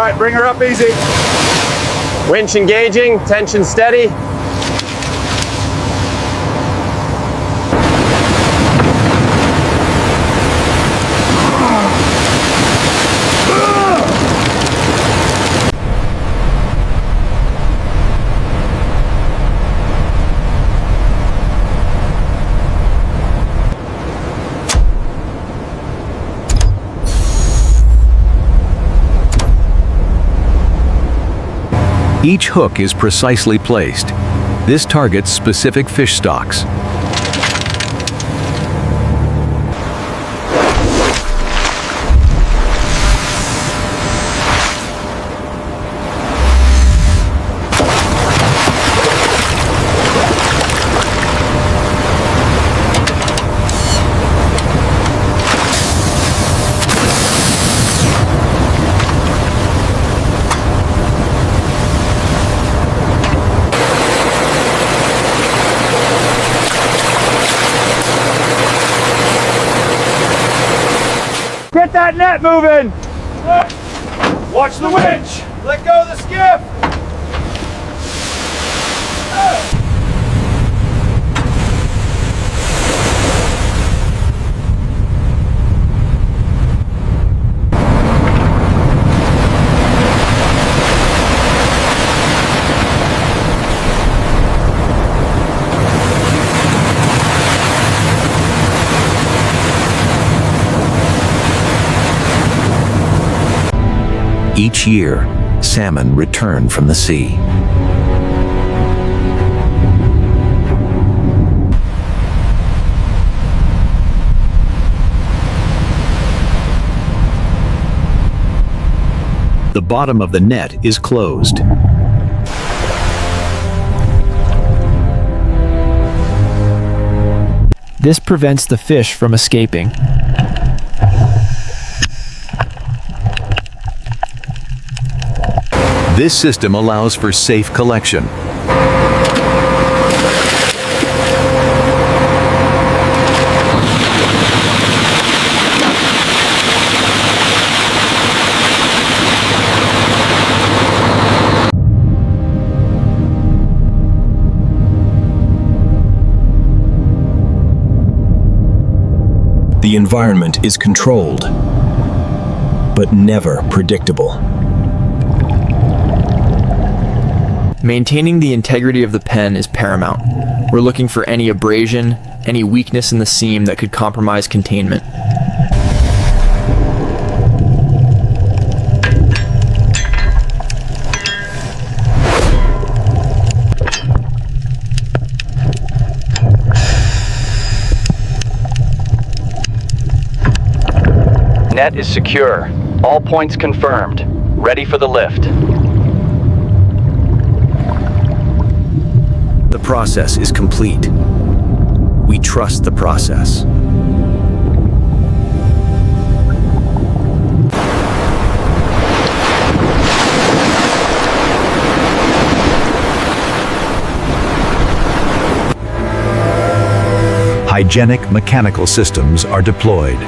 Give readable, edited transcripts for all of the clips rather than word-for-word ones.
right, bring her up easy. Winch engaging, tension steady. Each hook is precisely placed. This targets specific fish stocks. Get that net moving! Watch the winch! Let go of the skiff! Each year, salmon return from the sea. The bottom of the net is closed. This prevents the fish from escaping. This system allows for safe collection. The environment is controlled, but never predictable. Maintaining the integrity of the pen is paramount. We're looking for any abrasion, any weakness in the seam that could compromise containment. Net is secure. All points confirmed. Ready for the lift. The process is complete. We trust the process. Hygienic mechanical systems are deployed.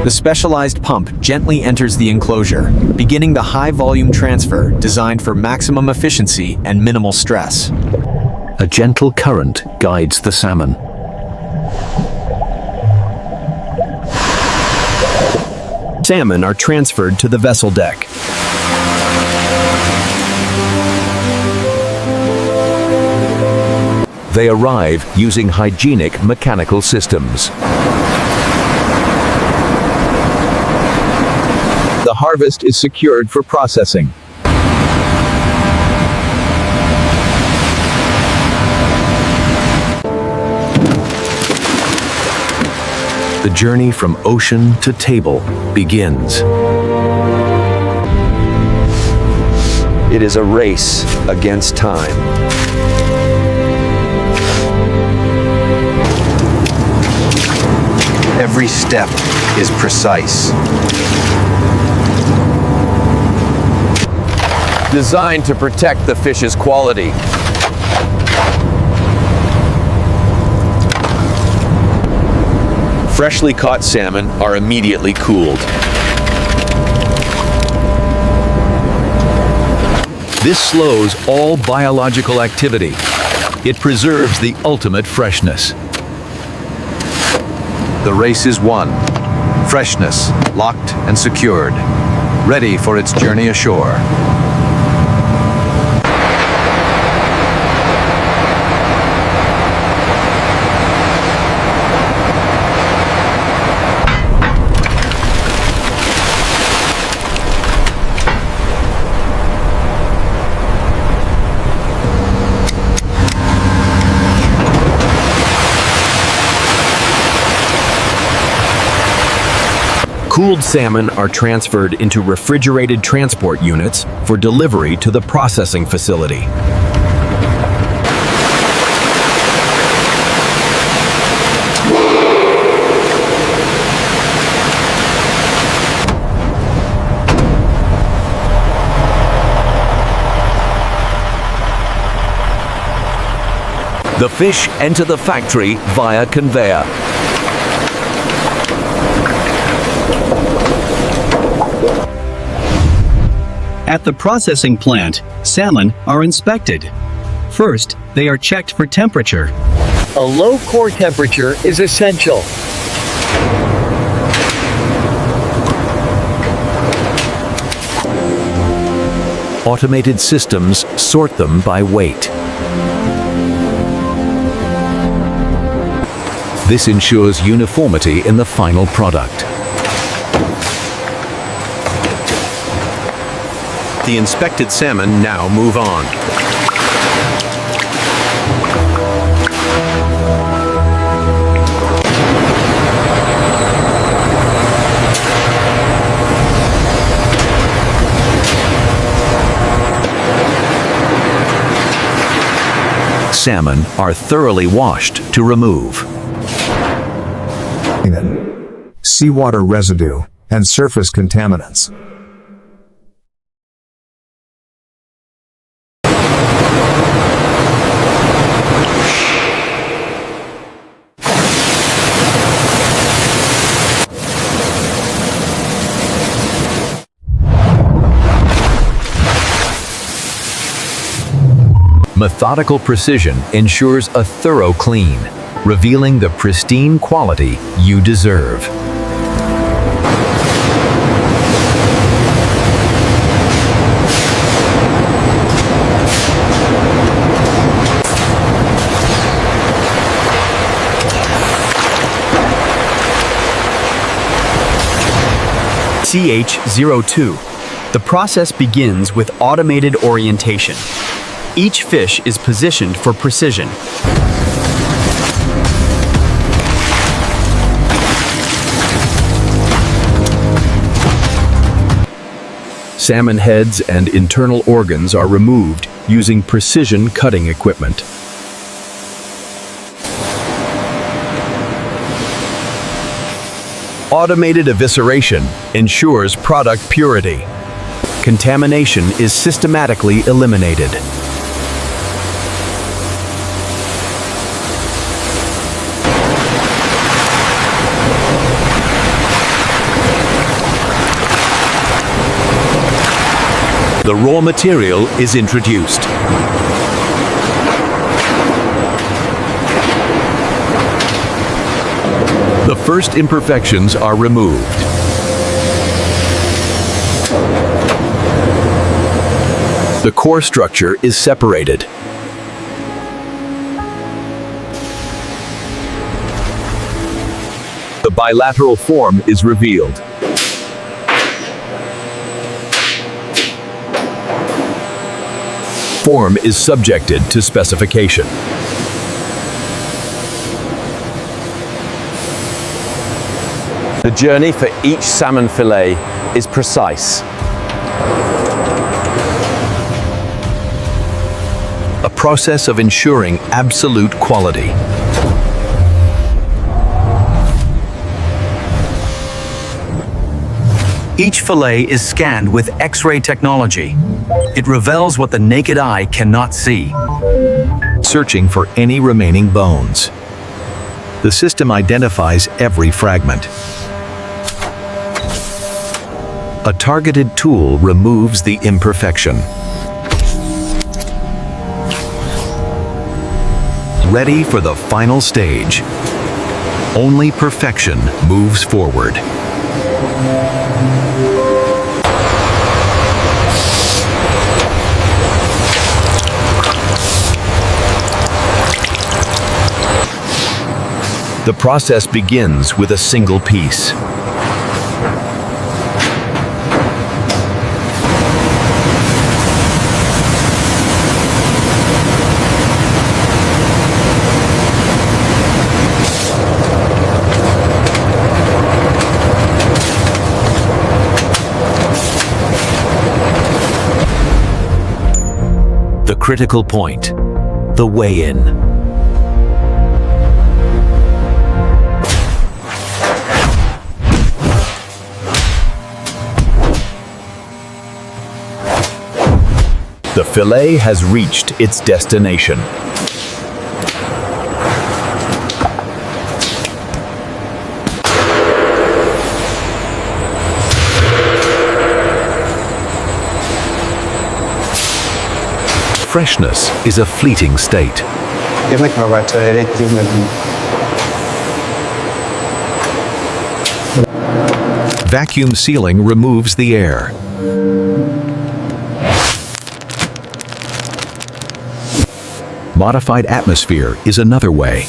The specialized pump gently enters the enclosure, beginning the high-volume transfer designed for maximum efficiency and minimal stress. A gentle current guides the salmon. Salmon are transferred to the vessel deck. They arrive using hygienic mechanical systems. The harvest is secured for processing. The journey from ocean to table begins. It is a race against time. Every step is precise. Designed to protect the fish's quality. Freshly caught salmon are immediately cooled. This slows all biological activity. It preserves the ultimate freshness. The race is won. Freshness, locked and secured, ready for its journey ashore. Cooled salmon are transferred into refrigerated transport units for delivery to the processing facility. The fish enter the factory via conveyor. At the processing plant, salmon are inspected. First, they are checked for temperature. A low core temperature is essential. Automated systems sort them by weight. This ensures uniformity in the final product. The inspected salmon now move on. Salmon are thoroughly washed to remove. Seawater residue and surface contaminants. Methodical precision ensures a thorough clean, revealing the pristine quality you deserve. CH02. The process begins with automated orientation. Each fish is positioned for precision. Salmon heads and internal organs are removed using precision cutting equipment. Automated evisceration ensures product purity. Contamination is systematically eliminated. The raw material is introduced. The first imperfections are removed. The core structure is separated. The bilateral form is revealed. Form is subjected to specification. The journey for each salmon fillet is precise. A process of ensuring absolute quality. Each fillet is scanned with X-ray technology. It reveals what the naked eye cannot see. Searching for any remaining bones. The system identifies every fragment. A targeted tool removes the imperfection. ready for the final stage. Only perfection moves forward. The process begins with a single piece. The critical point, the weigh-in. The fillet has reached its destination. Freshness is a fleeting state. Vacuum sealing removes the air. Modified atmosphere is another way.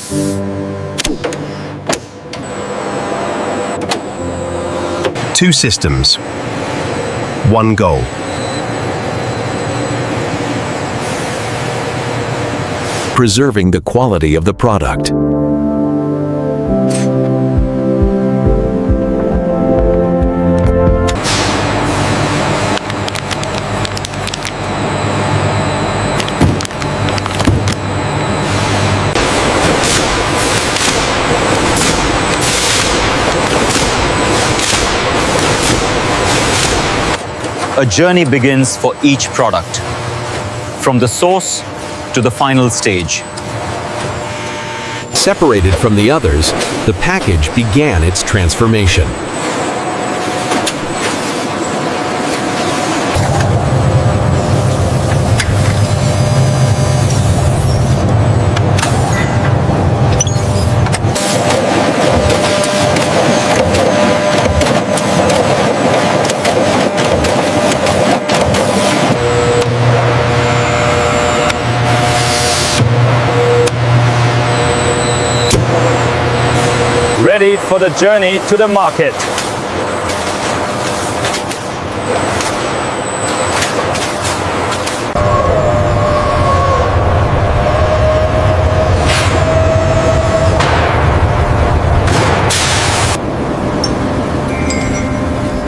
Two systems, one goal. Preserving the quality of the product. A journey begins for each product, from the source to the final stage. Separated from the others, the package began its transformation. Ready for the journey to the market.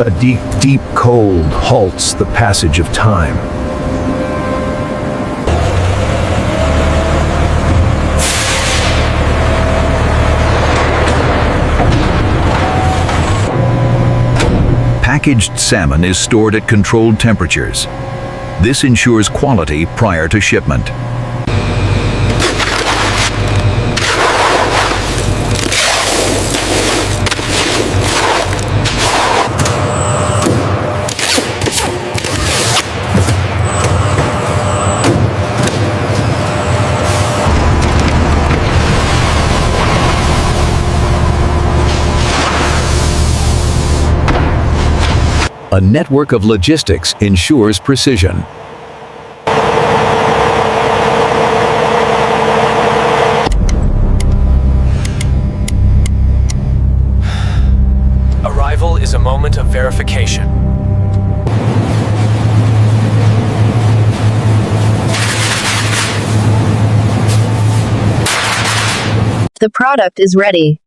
A deep, deep cold halts the passage of time. Packaged salmon is stored at controlled temperatures. This ensures quality prior to shipment. A network of logistics ensures precision. Arrival is a moment of verification. The product is ready.